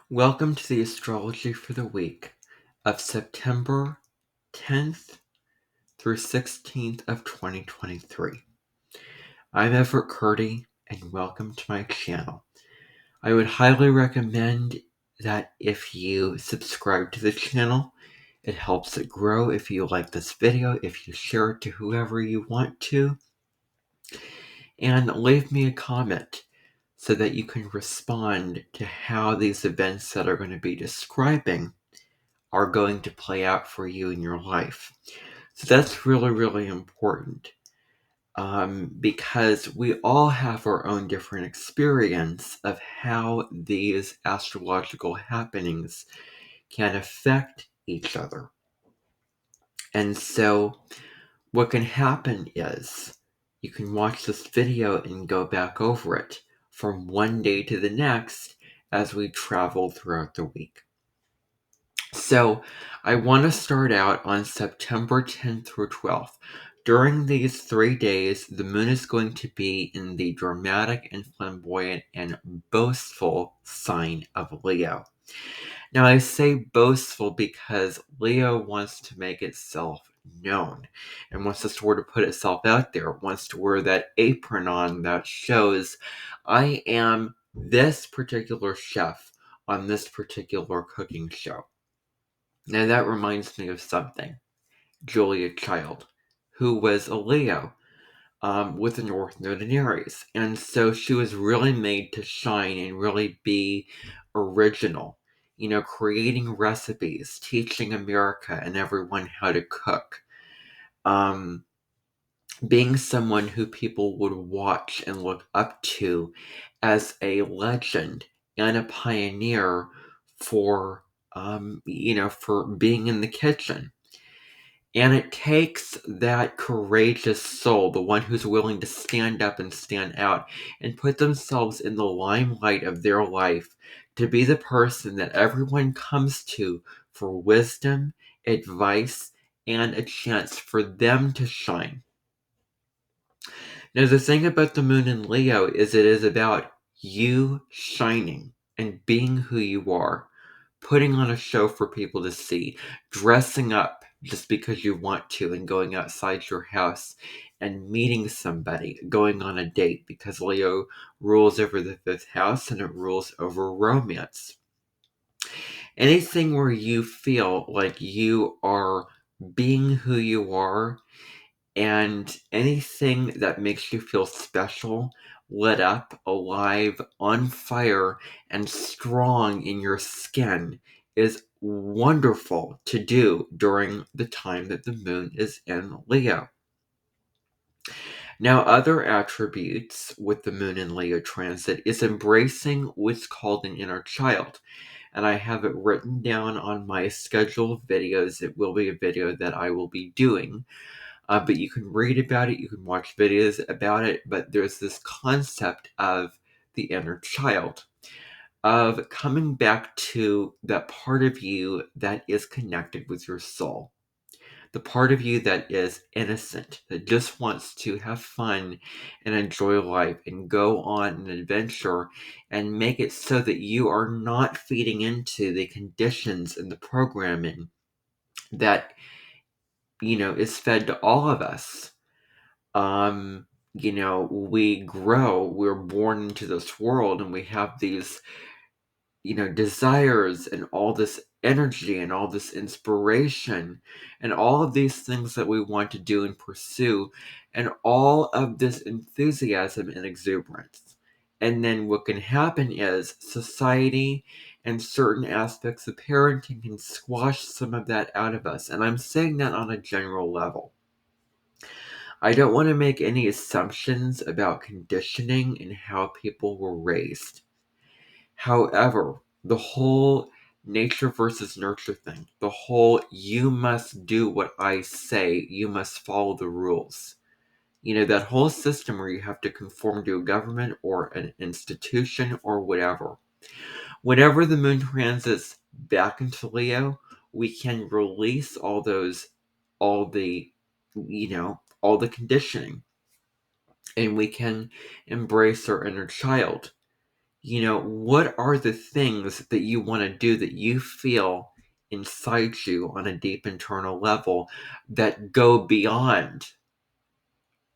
Welcome to the astrology for the week of September 10th through 16th of 2023. I'm Everett Curdy and welcome to my channel. I would highly recommend that if you subscribe to the channel, it helps it grow. If you like this video, if you share it to whoever you want to, and leave me a comment so that you can respond to how these events that are going to be describing are going to play out for you in your life. So that's really, really important because we all have our own different experience of how these astrological happenings can affect each other. And so what can happen is you can watch this video and go back over it from one day to the next as we travel throughout the week. So I want to start out on September 10th through 12th. During these 3 days, the moon is going to be in the dramatic and flamboyant and boastful sign of Leo. Now I say boastful because Leo wants to make itself known and wants to sort of put itself out there, wants to wear that apron on that shows I am this particular chef on this particular cooking show. Now that reminds me of something. Julia Child, who was a Leo with the North Node in Aries. And so she was really made to shine and really be original, creating recipes, teaching America and everyone how to cook, being someone who people would watch and look up to as a legend and a pioneer for, for being in the kitchen. And it takes that courageous soul, the one who's willing to stand up and stand out and put themselves in the limelight of their life, to be the person that everyone comes to for wisdom, advice, and a chance for them to shine. Now, the thing about the moon in Leo is it is about you shining and being who you are, putting on a show for people to see, dressing up just because you want to, and going outside your house and meeting somebody, going on a date, because Leo rules over the 5th house and it rules over romance. Anything where you feel like you are being who you are, and anything that makes you feel special, lit up, alive, on fire, and strong in your skin is wonderful to do during the time that the moon is in Leo. Now, other attributes with the moon in Leo transit is embracing what's called an inner child. And I have it written down on my scheduled videos. It will be a video that I will be doing. But you can read about it, you can watch videos about it, but there's this concept of the inner child, of coming back to that part of you that is connected with your soul, the part of you that is innocent, that just wants to have fun and enjoy life and go on an adventure and make it so that you are not feeding into the conditions and the programming that, is fed to all of us. We grow, we're born into this world, and we have these, desires and all this energy and all this inspiration and all of these things that we want to do and pursue, and all of this enthusiasm and exuberance. And then what can happen is society and certain aspects of parenting can squash some of that out of us. And I'm saying that on a general level. I don't want to make any assumptions about conditioning and how people were raised. However, the whole nature versus nurture thing, the whole you must do what I say, you must follow the rules. That whole system where you have to conform to a government or an institution or whatever. Whenever the moon transits back into Leo, we can release all the, all the conditioning, and we can embrace our inner child. What are the things that you want to do that you feel inside you on a deep internal level that go beyond,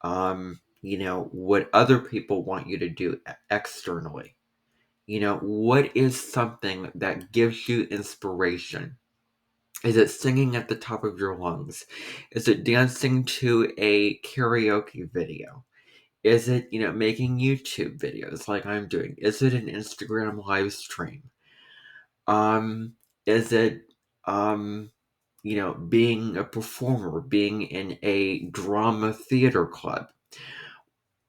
what other people want you to do externally? What is something that gives you inspiration? Is it singing at the top of your lungs? Is it dancing to a karaoke video? Is it, making YouTube videos like I'm doing? Is it an Instagram live stream? Um, is it, um, being a performer, being in a drama theater club?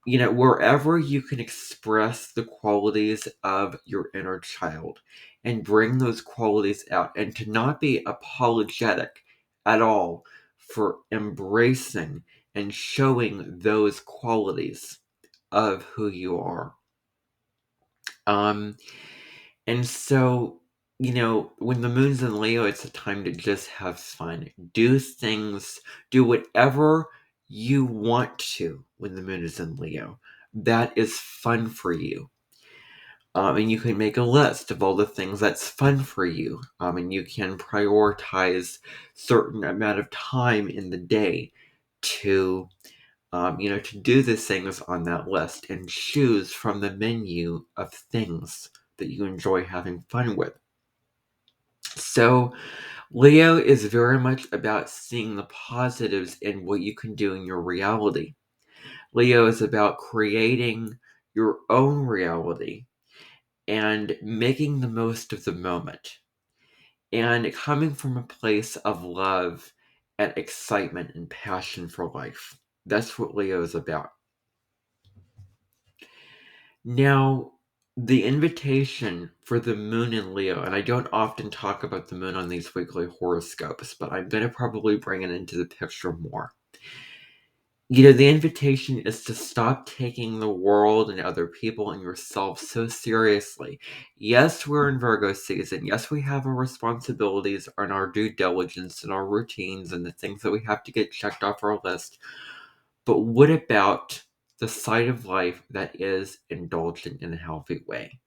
Wherever you can express the qualities of your inner child and bring those qualities out, and to not be apologetic at all for embracing and showing those qualities of who you are. Um, and so, when the moon's in Leo, it's a time to just have fun. Do things, do whatever you want to when the moon is in Leo. That is fun for you. And you can make a list of all the things that's fun for you. And you can prioritize certain amount of time in the day to to do the things on that list and choose from the menu of things that you enjoy having fun with. So, Leo is very much about seeing the positives in what you can do in your reality. Leo is about creating your own reality and making the most of the moment and coming from a place of love and excitement and passion for life. That's what Leo is about. Now, the invitation for the moon in Leo, and I don't often talk about the moon on these weekly horoscopes, but I'm going to probably bring it into the picture more. The invitation is to stop taking the world and other people and yourself so seriously. Yes, we're in Virgo season. Yes, we have our responsibilities and our due diligence and our routines and the things that we have to get checked off our list. But what about the side of life that is indulgent in a healthy way?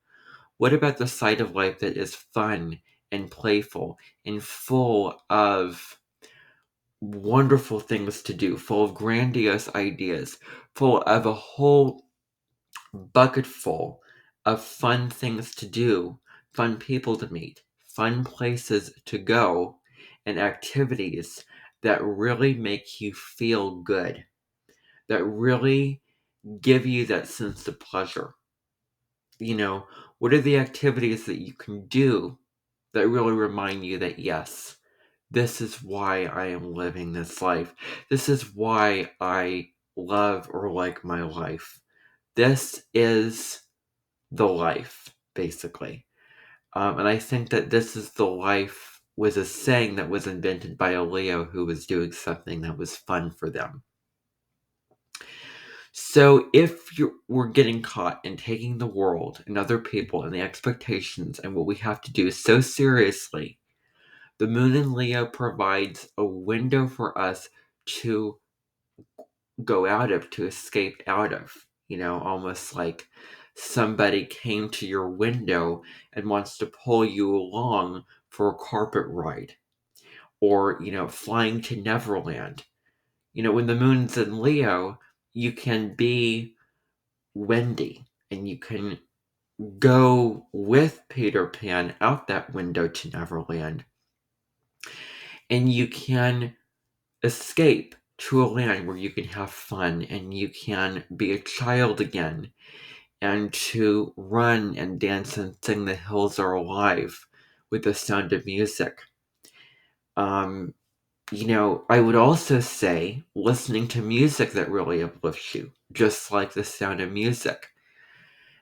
What about the side of life that is fun and playful and full of wonderful things to do, full of grandiose ideas, full of a whole bucket full of fun things to do, fun people to meet, fun places to go, and activities that really make you feel good, that really give you that sense of pleasure? What are the activities that you can do that really remind you that, yes, this is why I am living this life. This is why I love or like my life. This is the life, basically. And I think that this is the life was a saying that was invented by a Leo who was doing something that was fun for them. So if we're getting caught in taking the world and other people and the expectations and what we have to do so seriously, the moon in Leo provides a window for us to go out of, to escape out of. Almost like somebody came to your window and wants to pull you along for a carpet ride, or, flying to Neverland. When the moon's in Leo, you can be Wendy and you can go with Peter Pan out that window to Neverland, and you can escape to a land where you can have fun and you can be a child again and to run and dance and sing "The Hills Are Alive" with the sound of music. I would also say listening to music that really uplifts you, just like the sound of music.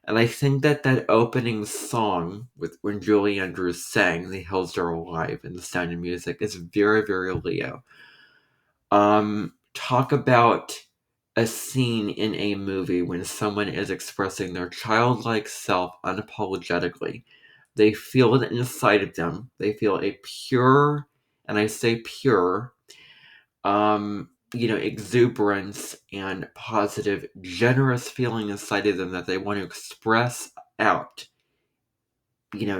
And I think that opening song with when Julie Andrews sang "The Hills Are Alive" and the sound of music is very, very Leo. Talk about a scene in a movie when someone is expressing their childlike self unapologetically. They feel it inside of them. They feel a pure, and I say pure, exuberance and positive, generous feeling inside of them that they want to express out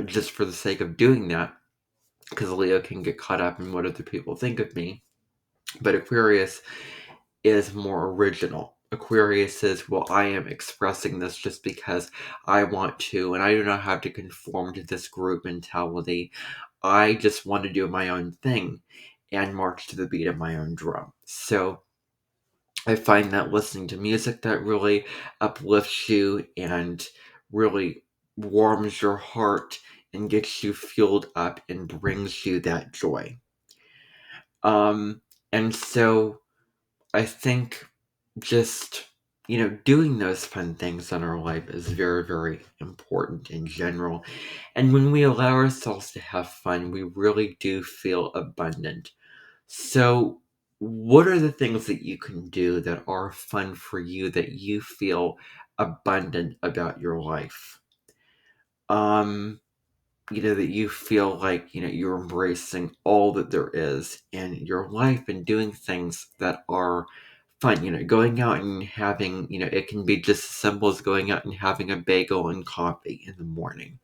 just for the sake of doing that, because Leo can get caught up in what other people think of me. But Aquarius is more original. Aquarius says, well, I am expressing this just because I want to, and I do not have to conform to this group mentality. I just want to do my own thing and march to the beat of my own drum. So I find that listening to music that really uplifts you and really warms your heart and gets you fueled up and brings you that joy. And so I think just, doing those fun things in our life is very, very important in general. And when we allow ourselves to have fun, we really do feel abundant. So, what are the things that you can do that are fun for you that you feel abundant about your life? That you feel like, you're embracing all that there is in your life and doing things that are fun, going out and having, it can be just as simple as going out and having a bagel and coffee in the morning.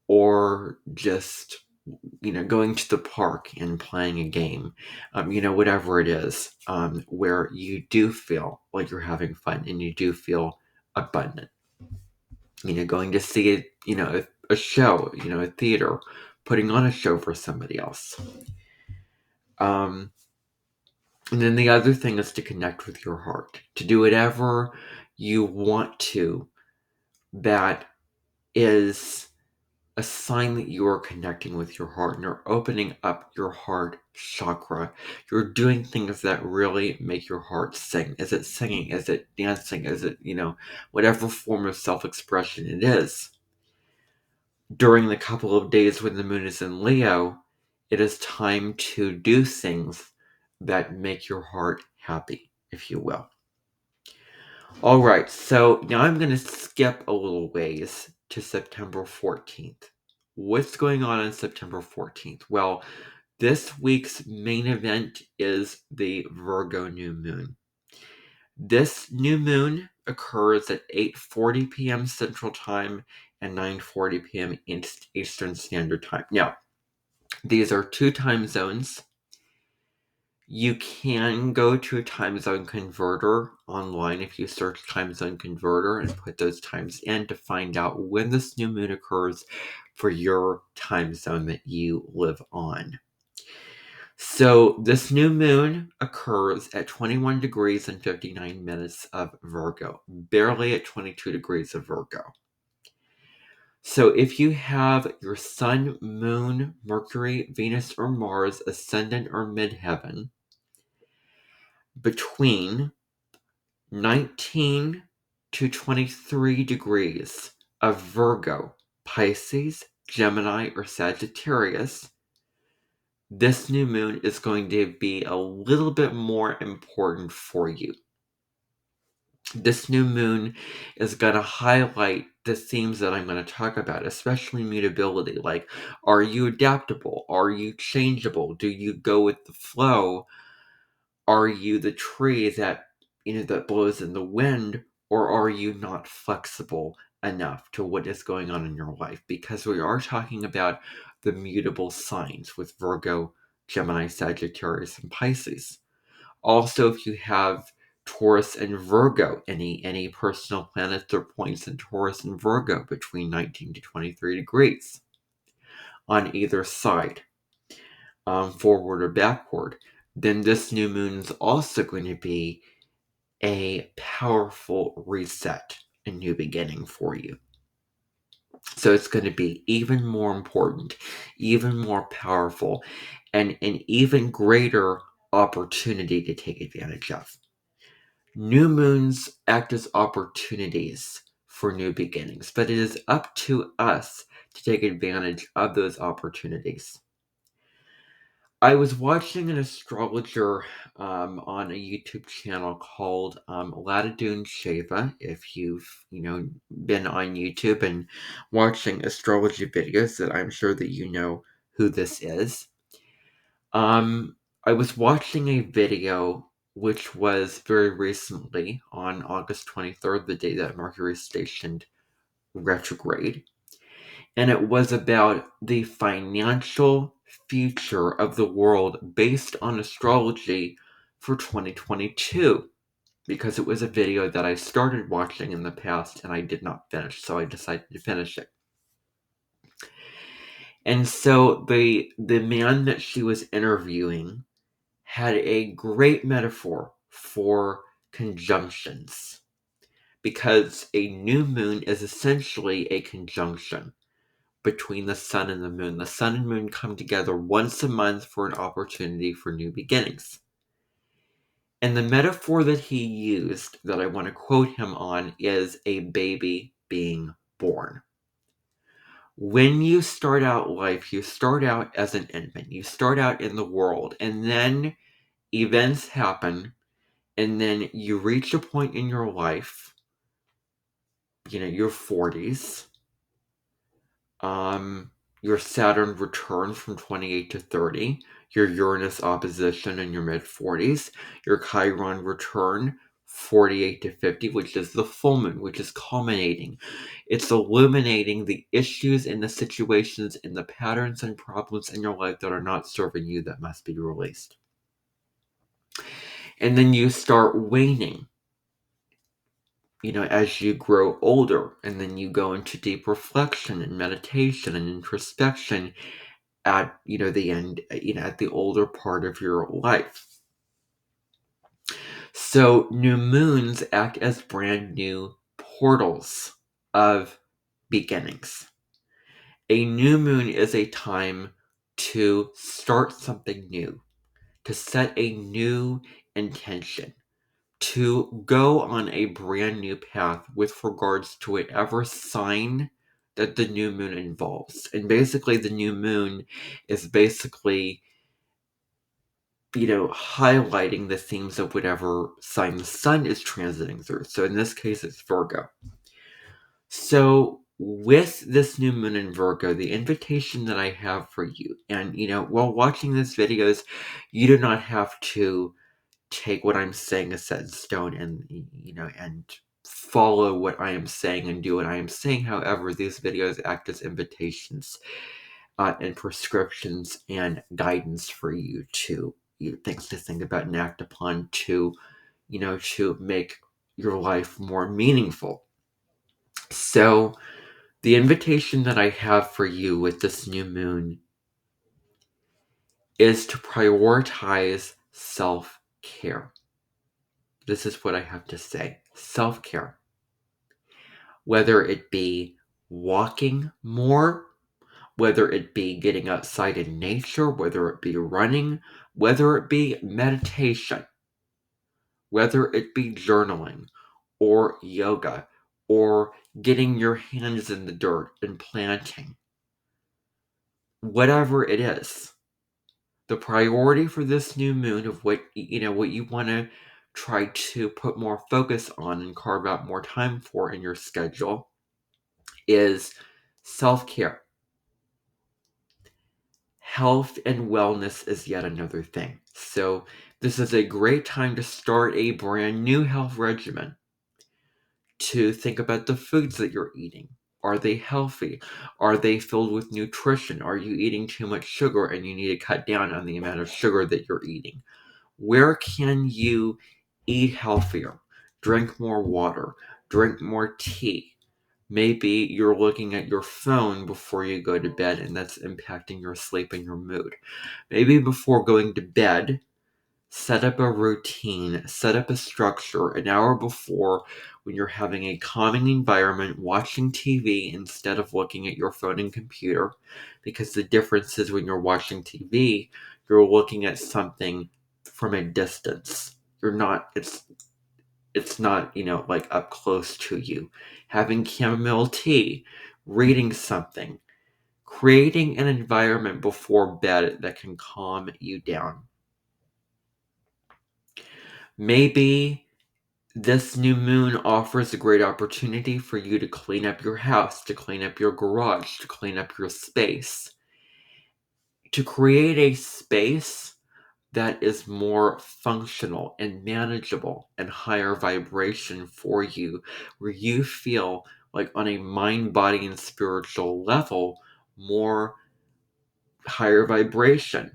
Or just, going to the park and playing a game, whatever it is, where you do feel like you're having fun and you do feel abundant. Going to see it, a show, a theater, putting on a show for somebody else. And then the other thing is to connect with your heart, to do whatever you want to that is a sign that you are connecting with your heart and you're opening up your heart chakra. You're doing things that really make your heart sing. Is it singing? Is it dancing? Is it, whatever form of self-expression it is? During the couple of days when the moon is in Leo, it is time to do things that make your heart happy, if you will. All right, so now I'm going to skip a little ways to September 14th. What's going on September 14th? Well, this week's main event is the Virgo new moon. This new moon occurs at 8:40 p.m. Central Time and 9:40 p.m. Eastern Standard Time. Now, these are two time zones. You can go to a time zone converter online if you search time zone converter and put those times in to find out when this new moon occurs for your time zone that you live on. So this new moon occurs at 21 degrees and 59 minutes of Virgo, barely at 22 degrees of Virgo. So if you have your sun, moon, Mercury, Venus, or Mars, ascendant or midheaven, between 19 to 23 degrees of Virgo, Pisces, Gemini, or Sagittarius, this new moon is going to be a little bit more important for you. This new moon is going to highlight the themes that I'm going to talk about, especially mutability. Like, are you adaptable? Are you changeable? Do you go with the flow? Are you the tree that that blows in the wind, or are you not flexible enough to what is going on in your life? Because we are talking about the mutable signs with Virgo, Gemini, Sagittarius, and Pisces. Also, if you have Taurus and Virgo, any personal planets or points in Taurus and Virgo between 19 to 23 degrees on either side, forward or backward, then this new moon is also going to be a powerful reset and new beginning for you. So it's going to be even more important, even more powerful, and an even greater opportunity to take advantage of. New moons act as opportunities for new beginnings, but it is up to us to take advantage of those opportunities. I was watching an astrologer on a YouTube channel called Latitude Shava. If you've been on YouTube and watching astrology videos, that I'm sure that you know who this is. I was watching a video which was very recently on August 23rd, the day that Mercury stationed retrograde. And it was about the financial future of the world based on astrology for 2022, because it was a video that I started watching in the past and I did not finish, so I decided to finish it. And so the man that she was interviewing had a great metaphor for conjunctions, because a new moon is essentially a conjunction between the sun and the moon. The sun and moon come together once a month for an opportunity for new beginnings. And the metaphor that he used, that I want to quote him on, is a baby being born. When you start out life, you start out as an infant. You start out in the world, and then events happen, and then you reach a point in your life, your 40s, your Saturn returns from 28 to 30, your Uranus opposition in your mid-40s, your Chiron return 48 to 50, which is the full moon, which is culminating. It's illuminating the issues and the situations and the patterns and problems in your life that are not serving you, that must be released. And then you start waning, as you grow older, and then you go into deep reflection and meditation and introspection at the end, at the older part of your life. So new moons act as brand new portals of beginnings. A new moon is a time to start something new, to set a new intention, to go on a brand new path with regards to whatever sign that the new moon involves. And basically the new moon is basically highlighting the themes of whatever sign the sun is transiting through. So in this case, it's Virgo. So with this new moon in Virgo, the invitation that I have for you, and while watching these videos, you do not have to take what I'm saying as set in stone and follow what I am saying and do what I am saying. However, these videos act as invitations and prescriptions and guidance for you to things to think about and act upon to make your life more meaningful. So the invitation that I have for you with this new moon is to prioritize self-care. This is what I have to say. Self-care. Whether it be walking more, whether it be getting outside in nature, whether it be running, whether it be meditation, whether it be journaling or yoga or getting your hands in the dirt and planting, whatever it is, the priority for this new moon of what you want to try to put more focus on and carve out more time for in your schedule is self-care. Health and wellness is yet another thing. So this is a great time to start a brand new health regimen, to think about the foods that you're eating. Are they healthy? Are they filled with nutrition? Are you eating too much sugar and you need to cut down on the amount of sugar that you're eating? Where can you eat healthier? Drink more water, drink more tea. Maybe you're looking at your phone before you go to bed and that's impacting your sleep and your mood. Maybe before going to bed, set up a routine, set up a structure an hour before, when you're having a calming environment, watching TV instead of looking at your phone and computer. Because the difference is when you're watching TV, you're looking at something from a distance. It's not, like up close to you. Having chamomile tea, reading something, creating an environment before bed that can calm you down. Maybe this new moon offers a great opportunity for you to clean up your house, to clean up your garage, to clean up your space, to create a space that is more functional and manageable and higher vibration for you, where you feel like on a mind, body, and spiritual level, more higher vibration,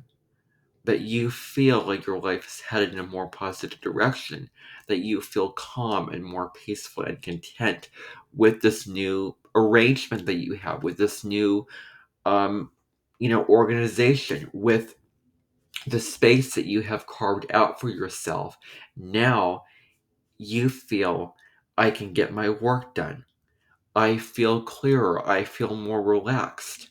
that you feel like your life is headed in a more positive direction, that you feel calm and more peaceful and content with this new arrangement that you have, with this new, organization, with the space that you have carved out for yourself. Now you feel, I can get my work done. I feel clearer. I feel more relaxed.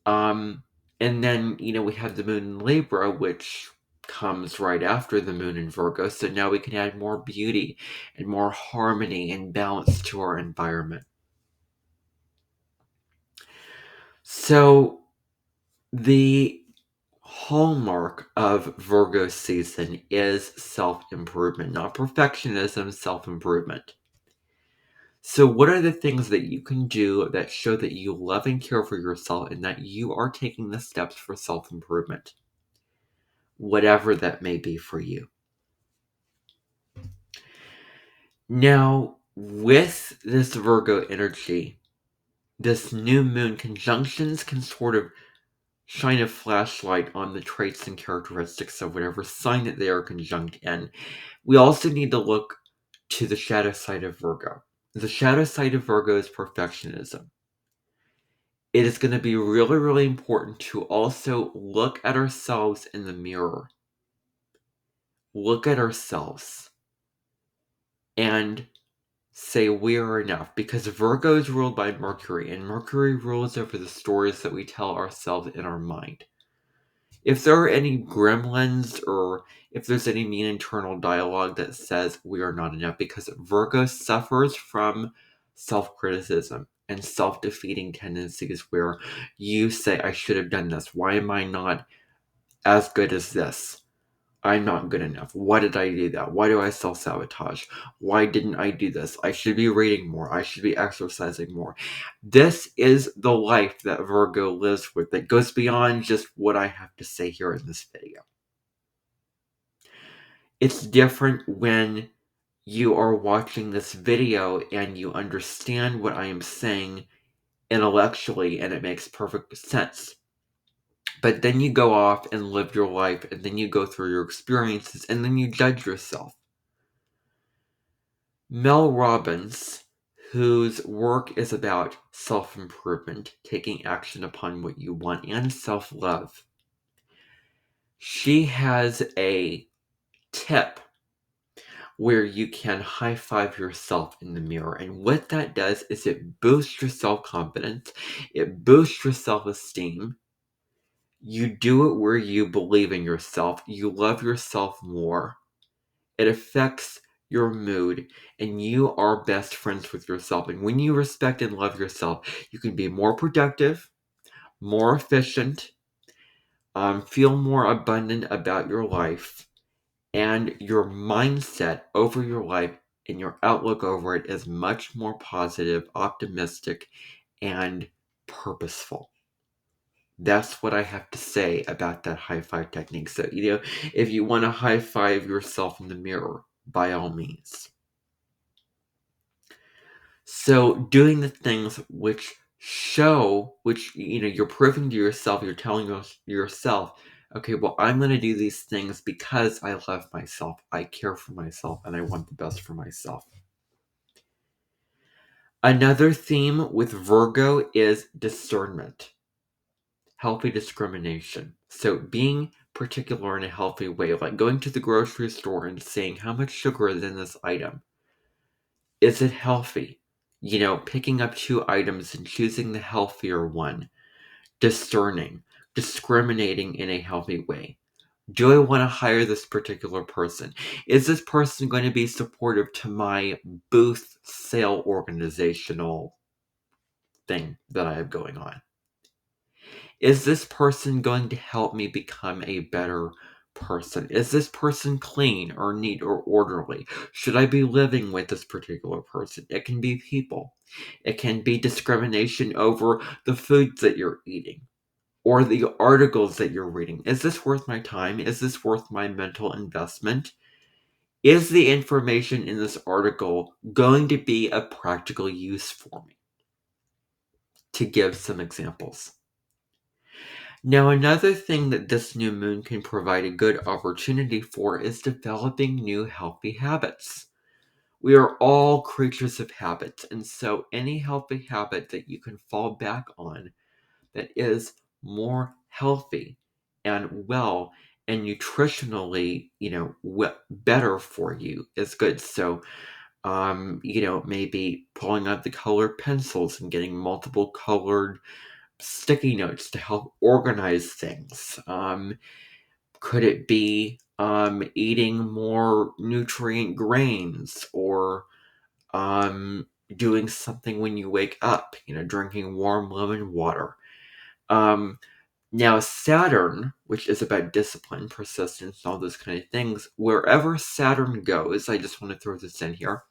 Um, and then, we have the moon in Libra, which comes right after the moon in Virgo. So now we can add more beauty and more harmony and balance to our environment. So the hallmark of Virgo season is self-improvement, not perfectionism, self-improvement. So what are the things that you can do that show that you love and care for yourself and that you are taking the steps for self-improvement? Whatever that may be for you. Now, with this Virgo energy, this new moon conjunctions can sort of shine a flashlight on the traits and characteristics of whatever sign that they are conjunct in. We also need to look to the shadow side of Virgo. The shadow side of Virgo is perfectionism. It is going to be really, really important to also look at ourselves in the mirror. Look at ourselves and say we are enough, because Virgo is ruled by Mercury, and Mercury rules over the stories that we tell ourselves in our mind. If there are any gremlins or if there's any mean internal dialogue that says we are not enough, because Virgo suffers from self-criticism and self-defeating tendencies where you say, I should have done this. Why am I not as good as this? I'm not good enough. Why did I do that? Why do I self-sabotage? Why didn't I do this? I should be reading more. I should be exercising more. This is the life that Virgo lives with, that goes beyond just what I have to say here in this video. It's different when you are watching this video and you understand what I am saying intellectually and it makes perfect sense. But then you go off and live your life, and then you go through your experiences, and then you judge yourself. Mel Robbins, whose work is about self-improvement, taking action upon what you want, and self-love, she has a tip where you can high-five yourself in the mirror. And what that does is it boosts your self-confidence, it boosts your self-esteem. You do it where you believe in yourself, you love yourself more. It affects your mood, and you are best friends with yourself. And when you respect and love yourself, you can be more productive, more efficient, feel more abundant about your life, and your mindset over your life and your outlook over it is much more positive, optimistic, and purposeful. That's what I have to say about that high five technique. So, if you want to high five yourself in the mirror, by all means. So, doing the things which show, which, you're proving to yourself, you're telling yourself, okay, well, I'm going to do these things because I love myself, I care for myself, and I want the best for myself. Another theme with Virgo is discernment. Healthy discrimination. So being particular in a healthy way, like going to the grocery store and saying how much sugar is in this item. Is it healthy? Picking up 2 items and choosing the healthier one. Discerning, discriminating in a healthy way. Do I want to hire this particular person? Is this person going to be supportive to my booth sale organizational thing that I have going on? Is this person going to help me become a better person? Is this person clean or neat or orderly? Should I be living with this particular person? It can be people. It can be discrimination over the foods that you're eating or the articles that you're reading. Is this worth my time? Is this worth my mental investment? Is the information in this article going to be of practical use for me? To give some examples. Now, another thing that this new moon can provide a good opportunity for is developing new healthy habits. We are all creatures of habits, and so any healthy habit that you can fall back on that is more healthy and well and nutritionally, better for you is good. So, maybe pulling out the colored pencils and getting multiple colored sticky notes to help organize things. Could it be eating more nutrient grains or um, doing something when you wake up, drinking warm lemon water? Um, Now, Saturn, which is about discipline, persistence, and all those kind of things, wherever Saturn goes, I just want to throw this in here.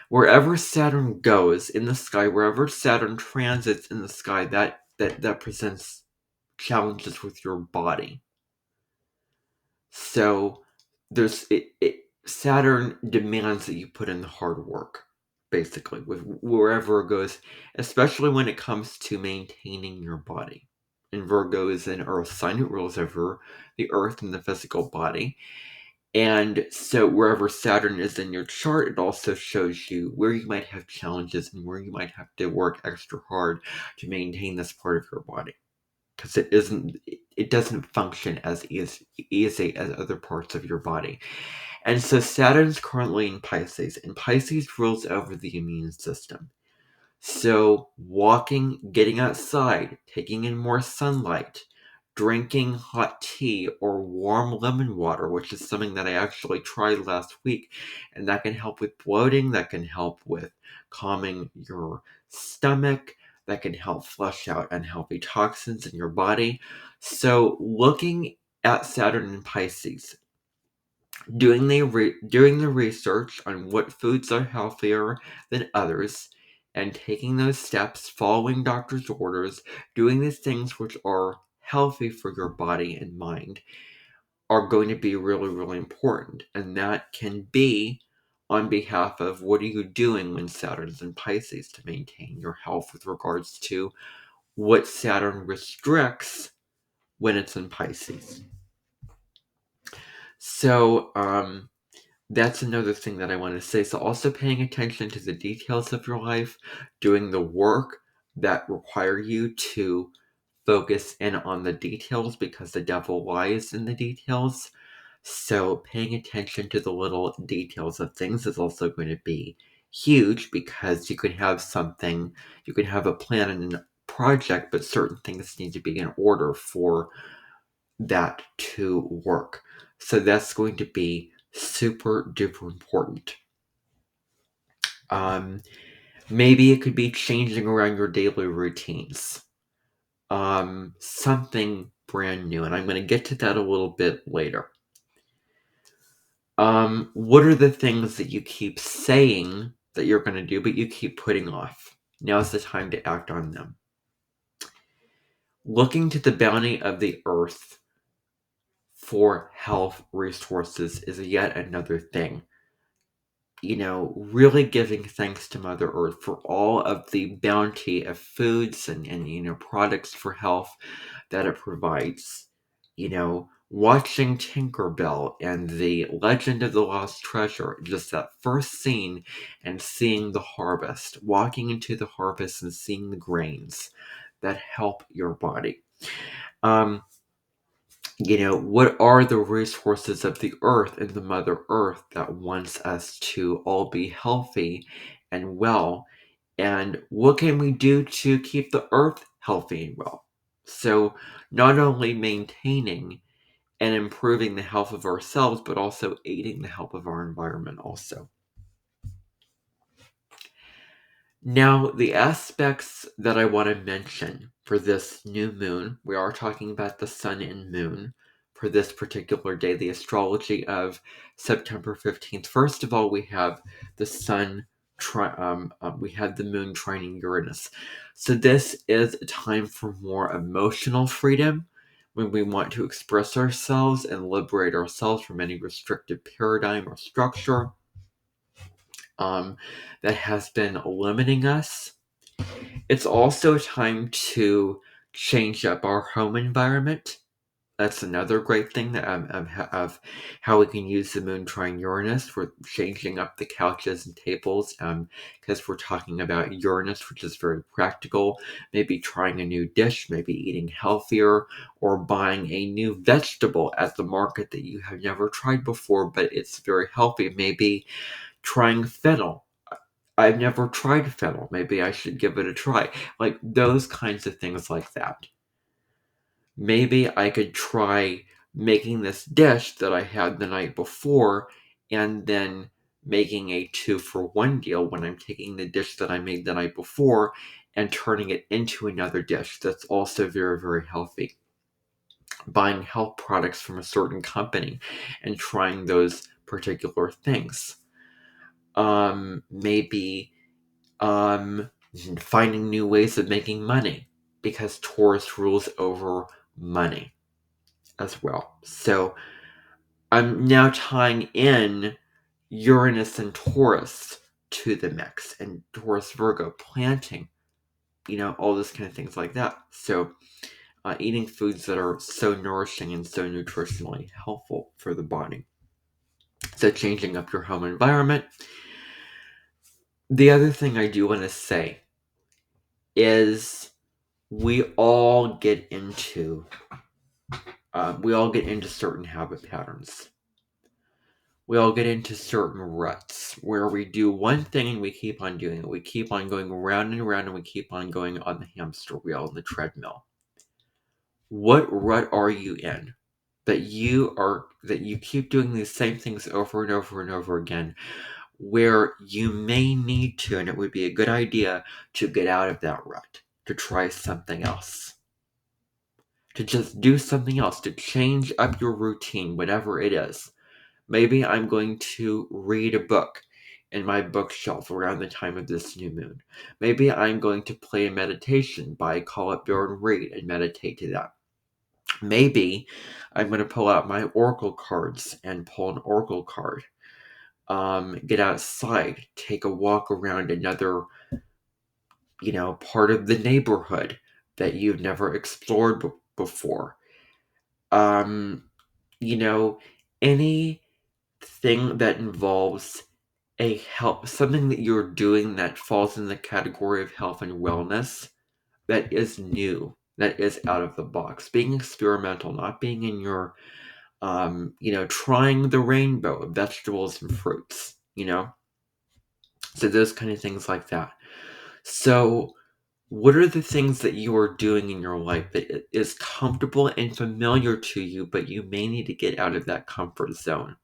Wherever Saturn goes in the sky, wherever Saturn transits in the sky, that presents challenges with your body. So Saturn demands that you put in the hard work, basically, with wherever it goes, especially when it comes to maintaining your body. And Virgo is an earth sign. It rules over the earth and the physical body. And so wherever Saturn is in your chart, it also shows you where you might have challenges and where you might have to work extra hard to maintain this part of your body. Because it doesn't function as easy as other parts of your body. And so Saturn's currently in Pisces, and Pisces rules over the immune system. So walking, getting outside, taking in more sunlight, drinking hot tea or warm lemon water, which is something that I actually tried last week, and that can help with bloating, that can help with calming your stomach, that can help flush out unhealthy toxins in your body. So looking at Saturn and Pisces, doing the research on what foods are healthier than others, and taking those steps, following doctor's orders, doing the things which are healthy for your body and mind are going to be really, really important. And that can be on behalf of what are you doing when Saturn's in Pisces to maintain your health with regards to what Saturn restricts when it's in Pisces. So, that's another thing that I want to say. So also paying attention to the details of your life, doing the work that require you to focus in on the details because the devil lies in the details. So paying attention to the little details of things is also going to be huge because you could have a plan and a project, but certain things need to be in order for that to work. So that's going to be super duper important. Maybe it could be changing around your daily routines. Something brand new, and I'm going to get to that a little bit later. What are the things that you keep saying that you're going to do, but you keep putting off? Now's the time to act on them. Looking to the bounty of the earth for health resources is yet another thing. Really giving thanks to Mother Earth for all of the bounty of foods and products for health that it provides. Watching Tinkerbell and the Legend of the Lost Treasure, just that first scene and seeing the harvest, walking into the harvest and seeing the grains that help your body. What are the resources of the earth and the Mother Earth that wants us to all be healthy and well? And what can we do to keep the earth healthy and well? So, not only maintaining and improving the health of ourselves, but also aiding the health of our environment, also. Now, the aspects that I want to mention for this new moon, we are talking about the sun and moon for this particular day, the astrology of September 15th. First of all, we have the sun, we have the moon trining Uranus. So this is a time for more emotional freedom, when we want to express ourselves and liberate ourselves from any restrictive paradigm or structure that has been limiting us. It's also time to change up our home environment. That's another great thing that of how we can use the moon trine Uranus for changing up the couches and tables. Because we're talking about Uranus, which is very practical. Maybe trying a new dish, maybe eating healthier, or buying a new vegetable at the market that you have never tried before, but it's very healthy. Maybe trying fennel. I've never tried fennel. Maybe I should give it a try. Like those kinds of things like that. Maybe I could try making this dish that I had the night before and then making a 2-for-1 deal when I'm taking the dish that I made the night before and turning it into another dish that's also very, very healthy. Buying health products from a certain company and trying those particular things. Maybe finding new ways of making money because Taurus rules over money as well. So I'm now tying in Uranus and Taurus to the mix, and Taurus Virgo planting, all those kind of things like that. So eating foods that are so nourishing and so nutritionally helpful for the body. So changing up your home environment. The other thing I do want to say is we all get into certain habit patterns. We all get into certain ruts where we do one thing and we keep on doing it. We keep on going around and around and we keep on going on the hamster wheel and the treadmill. What rut are you in that you keep doing these same things over and over and over again, where you may need to, and it would be a good idea to get out of that rut, to try something else, to just do something else, to change up your routine, whatever it is. Maybe I'm going to read a book in my bookshelf around the time of this new moon. Maybe I'm going to play a meditation by Call It Bear and Read and meditate to that. Maybe I'm going to pull out my oracle cards and pull an oracle card. Get outside, take a walk around another, part of the neighborhood that you've never explored before. Anything that involves something that you're doing that falls in the category of health and wellness that is new, that is out of the box, being experimental, not being in your trying the rainbow of vegetables and fruits, so those kind of things like that. So what are the things that you are doing in your life that is comfortable and familiar to you, but you may need to get out of that comfort zone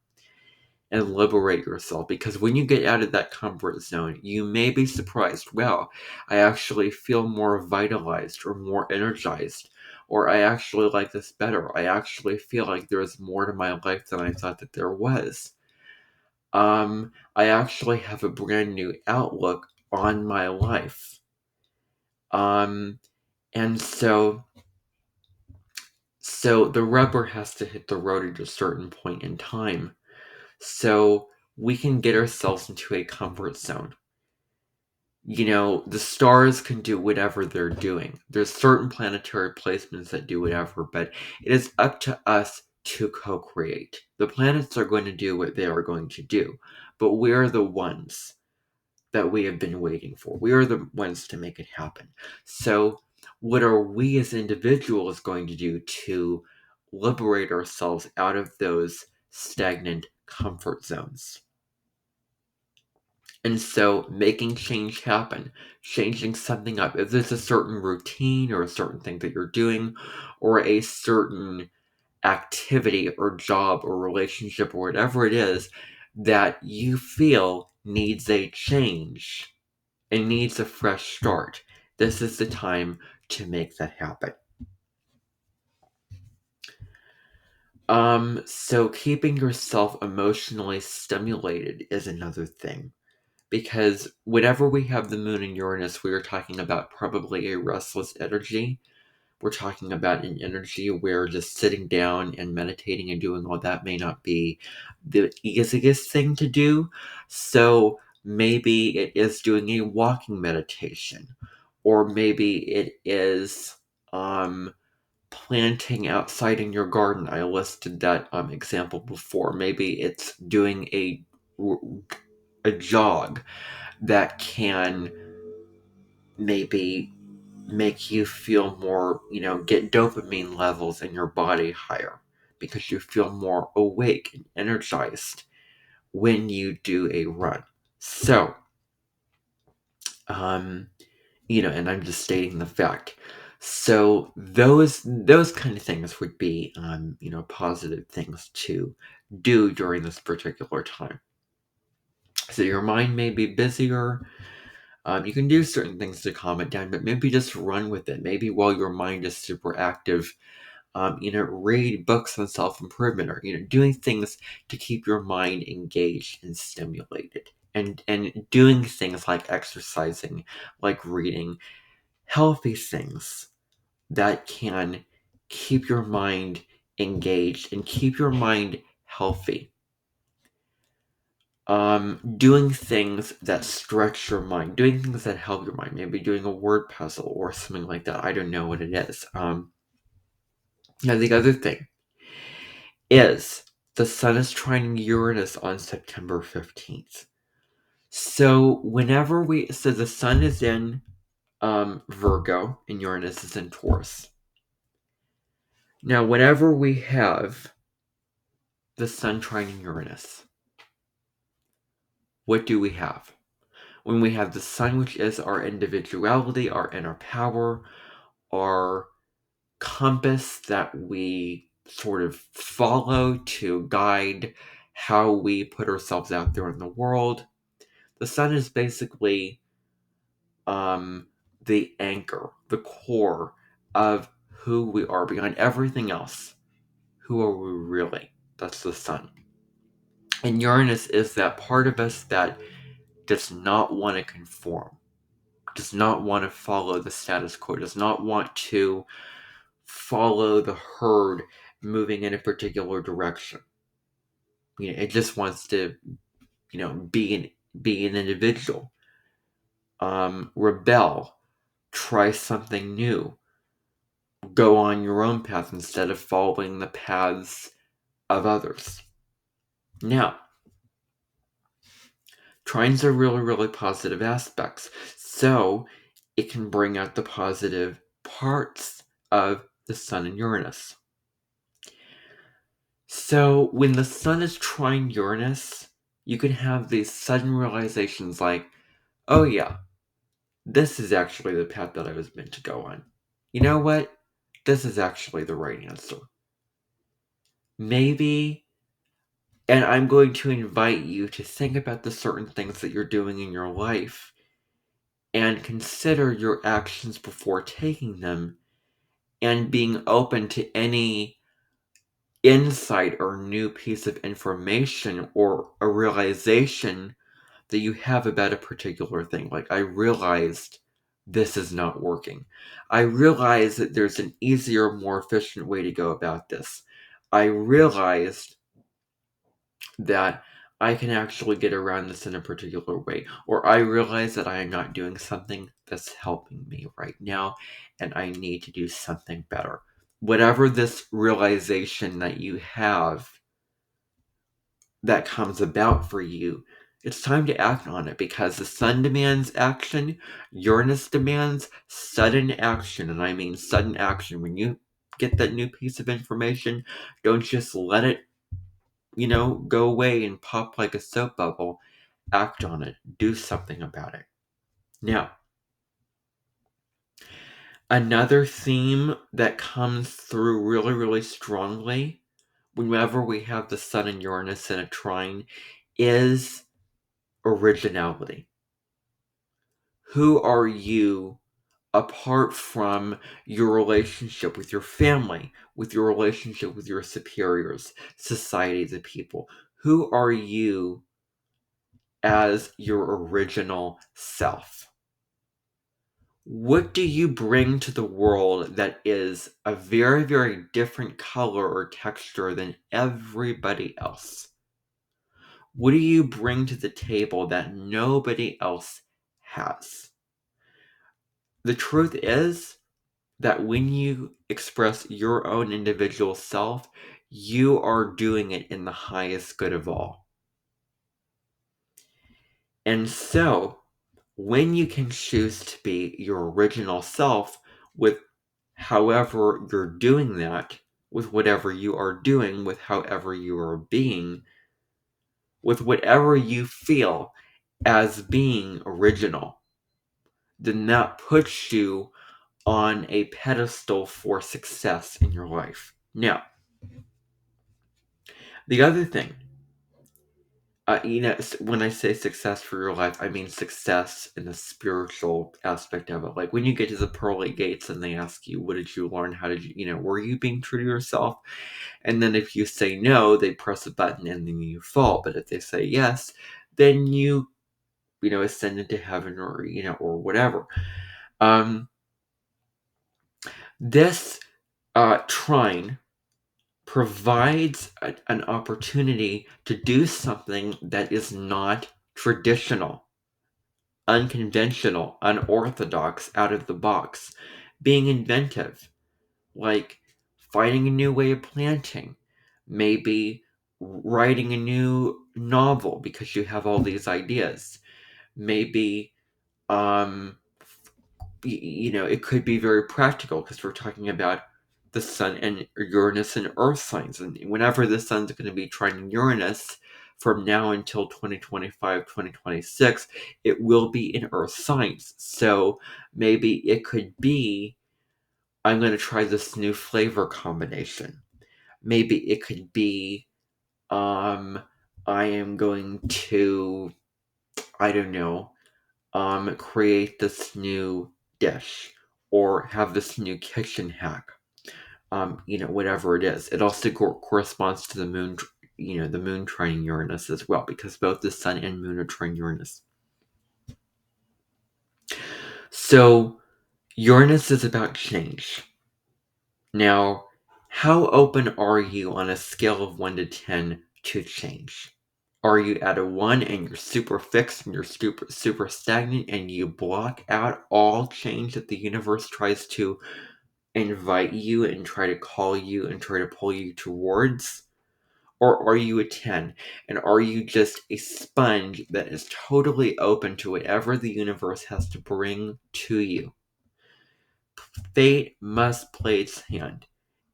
and liberate yourself? Because when you get out of that comfort zone, you may be surprised. Well, I actually feel more vitalized or more energized, or I actually like this better. I actually feel like there's more to my life than I thought that there was. I actually have a brand new outlook on my life. And so the rubber has to hit the road at a certain point in time. So we can get ourselves into a comfort zone. The stars can do whatever they're doing. There's certain planetary placements that do whatever, but it is up to us to co-create. The planets are going to do what they are going to do, but we're the ones that we have been waiting for. We are the ones to make it happen. So what are we as individuals going to do to liberate ourselves out of those stagnant comfort zones? And so making change happen, changing something up. If there's a certain routine or a certain thing that you're doing, or a certain activity or job or relationship or whatever it is that you feel needs a change and needs a fresh start, this is the time to make that happen. So keeping yourself emotionally stimulated is another thing. Because whenever we have the moon in Uranus, we are talking about probably a restless energy. we're talking about an energy where just sitting down and meditating and doing all that may not be the easiest thing to do. So maybe it is doing a walking meditation, or maybe it is planting outside in your garden. I listed that example before. Maybe it's doing a jog that can maybe make you feel more, get dopamine levels in your body higher because you feel more awake and energized when you do a run. So, um, and I'm just stating the fact. So those kind of things would be, positive things to do during this particular time. So your mind may be busier. You can do certain things to calm it down, but maybe just run with it. Maybe while your mind is super active, read books on self-improvement, or, doing things to keep your mind engaged and stimulated. And doing things like exercising, like reading, healthy things that can keep your mind engaged and keep your mind healthy. Doing things that stretch your mind, doing things that help your mind, maybe doing a word puzzle or something like that. I don't know what it is. Now the other thing is the sun is trining Uranus on September 15th. So so the sun is in Virgo and Uranus is in Taurus. Now, whenever we have the sun trining Uranus, what do we have? When we have the sun, which is our individuality, our inner power, our compass that we sort of follow to guide how we put ourselves out there in the world. The sun is basically the anchor, the core of who we are. Beyond everything else, who are we really? That's the sun. And Uranus is that part of us that does not want to conform, does not want to follow the status quo, does not want to follow the herd moving in a particular direction. It just wants to, be an individual. Rebel, try something new, go on your own path instead of following the paths of others. Now, trines are really, really positive aspects. So it can bring out the positive parts of the sun and Uranus. So when the sun is trine Uranus, you can have these sudden realizations like, oh yeah, this is actually the path that I was meant to go on. You know what? This is actually the right answer. Maybe, and I'm going to invite you to think about the certain things that you're doing in your life and consider your actions before taking them, and being open to any insight or new piece of information or a realization that you have about a particular thing. Like, I realized this is not working. I realized that there's an easier, more efficient way to go about this. I realized that I can actually get around this in a particular way. Or I realize that I am not doing something that's helping me right now, and I need to do something better. Whatever this realization that you have that comes about for you, it's time to act on it, because the sun demands action, Uranus demands sudden action, and I mean sudden action. When you get that new piece of information, don't just let it, go away and pop like a soap bubble. Act on it. Do something about it. Now, another theme that comes through really, really strongly whenever we have the sun and Uranus in a trine is originality. Who are you apart from your relationship with your family, with your relationship with your superiors, society, the people? Who are you as your original self? What do you bring to the world that is a very, very different color or texture than everybody else? What do you bring to the table that nobody else has? The truth is that when you express your own individual self, you are doing it in the highest good of all. And so, when you can choose to be your original self with however you're doing that, with whatever you are doing, with however you are being, with whatever you feel as being original, then that puts you on a pedestal for success in your life. Now, the other thing, when I say success for your life, I mean success in the spiritual aspect of it. Like when you get to the pearly gates and they ask you, what did you learn? How did you, were you being true to yourself? And then if you say no, they press a button and then you fall. But if they say yes, then you ascend into heaven or whatever. This trine provides an opportunity to do something that is not traditional, unconventional, unorthodox, out of the box, being inventive, like finding a new way of planting, maybe writing a new novel because you have all these ideas, maybe um it could be very practical because we're talking about the sun and Uranus and Earth signs. And whenever the sun's going to be trining Uranus from now until 2025, 2026, it will be in Earth signs. So maybe it could be, I'm going to try this new flavor combination. Maybe it could be, I am going to, I don't know, create this new dish or have this new kitchen hack. Whatever it is. It also corresponds to the moon, the moon trining Uranus as well, because both the sun and moon are trining Uranus. So Uranus is about change. Now, how open are you on a scale of 1 to 10 to change? Are you at a 1 and you're super fixed and you're super stagnant and you block out all change that the universe tries to invite you and try to call you and try to pull you towards? Or are you a 10? And are you just a sponge that is totally open to whatever the universe has to bring to you? Fate must play its hand.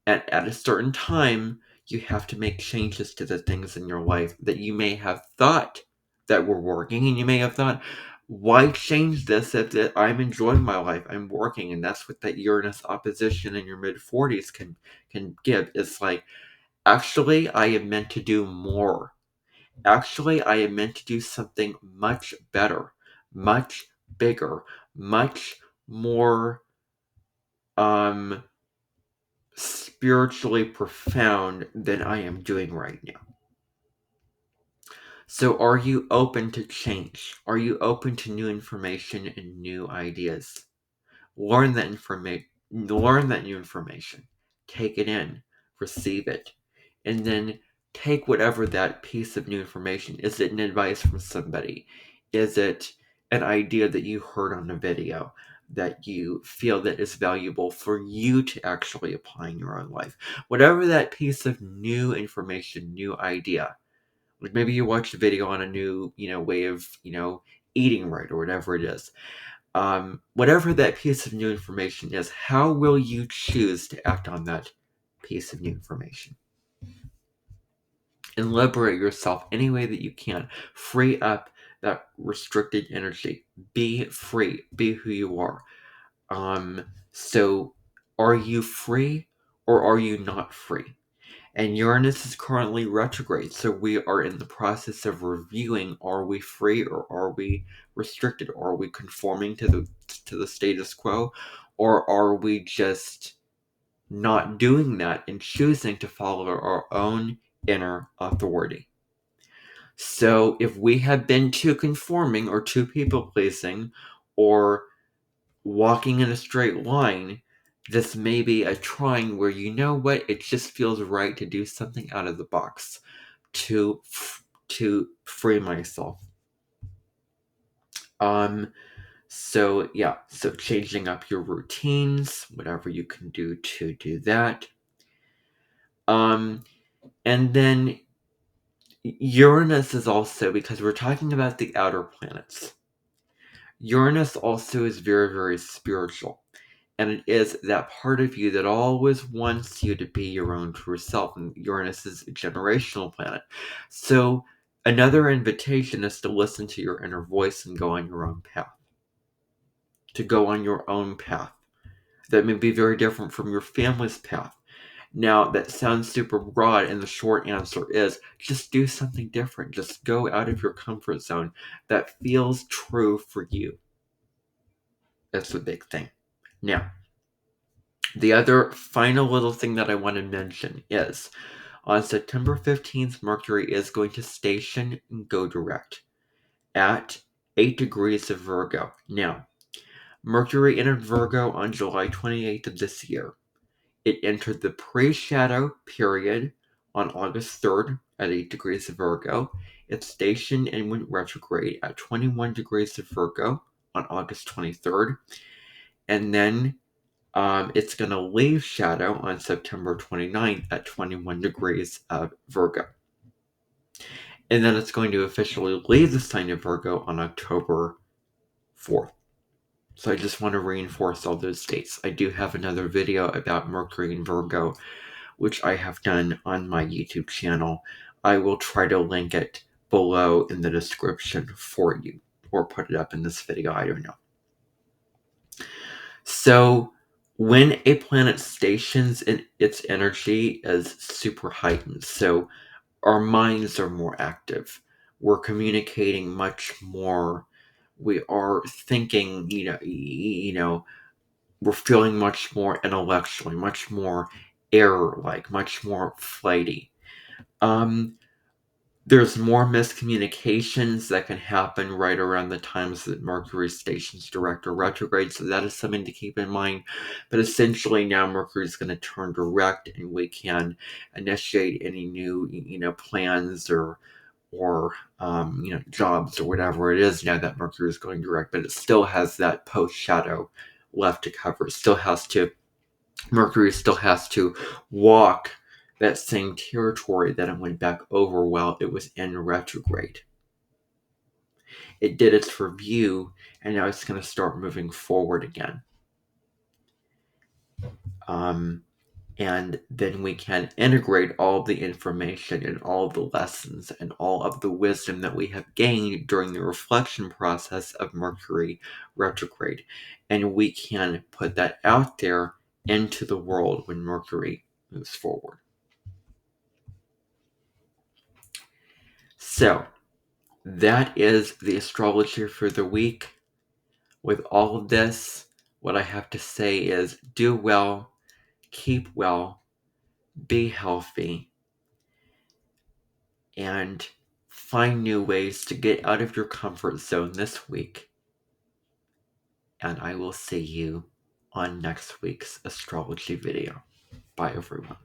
At a certain time, you have to make changes to the things in your life that you may have thought that were working, and you may have thought, why change this if I'm enjoying my life, I'm working, and that's what that Uranus opposition in your mid-40s can give. It's like, actually, I am meant to do more. Actually, I am meant to do something much better, much bigger, much more um spiritually profound than I am doing right now. So are you open to change? Are you open to new information and new ideas? Learn that new information. Take it in, receive it, and then take whatever that piece of new information is. It an advice from somebody? Is it an idea that you heard on a video that you feel that is valuable for you to actually apply in your own life? Whatever that piece of new information, new idea, like maybe you watched a video on a new, way of, eating right or whatever it is. Whatever that piece of new information is, how will you choose to act on that piece of new information? And liberate yourself any way that you can. Free up that restricted energy. Be free. Be who you are. So are you free or are you not free? And Uranus is currently retrograde, so we are in the process of reviewing: are we free or are we restricted? Are we conforming to the status quo, or are we just not doing that and choosing to follow our own inner authority? So if we have been too conforming or too people pleasing, or walking in a straight line, this may be a trine where you know what, it just feels right to do something out of the box to free myself. So yeah, so changing up your routines, whatever you can do to do that. And then Uranus is also, because we're talking about the outer planets, Uranus also is very, very spiritual. And it is that part of you that always wants you to be your own true self. And Uranus is a generational planet. So another invitation is to listen to your inner voice and go on your own path. To go on your own path. That may be very different from your family's path. Now, that sounds super broad, and the short answer is just do something different. Just go out of your comfort zone that feels true for you. That's the big thing. Now, the other final little thing that I want to mention is on September 15th, Mercury is going to station and go direct at 8 degrees of Virgo. Now, Mercury entered Virgo on July 28th of this year. It entered the pre-shadow period on August 3rd at 8 degrees of Virgo. It stationed and went retrograde at 21 degrees of Virgo on August 23rd. And then it's going to leave shadow on September 29th at 21 degrees of Virgo. And then it's going to officially leave the sign of Virgo on October 4th. So I just want to reinforce all those dates. I do have another video about Mercury and Virgo, which I have done on my YouTube channel. I will try to link it below in the description for you, or put it up in this video, I don't know. So when a planet stations, its energy is super heightened. So our minds are more active. We're communicating much more. We are thinking, we're feeling much more intellectually, much more air-like, much more flighty. There's more miscommunications that can happen right around the times that Mercury stations direct or retrograde, so that is something to keep in mind. But essentially now Mercury is going to turn direct, and we can initiate any new, plans or jobs or whatever it is now that Mercury is going direct. But it still has that post shadow left to cover. Mercury still has to walk that same territory that it went back over while it was in retrograde. It did its review, and now it's going to start moving forward again. And then we can integrate all the information and all the lessons and all of the wisdom that we have gained during the reflection process of Mercury retrograde. And we can put that out there into the world when Mercury moves forward. So, that is the astrology for the week. With all of this, what I have to say is do well, keep well, be healthy, and find new ways to get out of your comfort zone this week. And I will see you on next week's astrology video. Bye, everyone.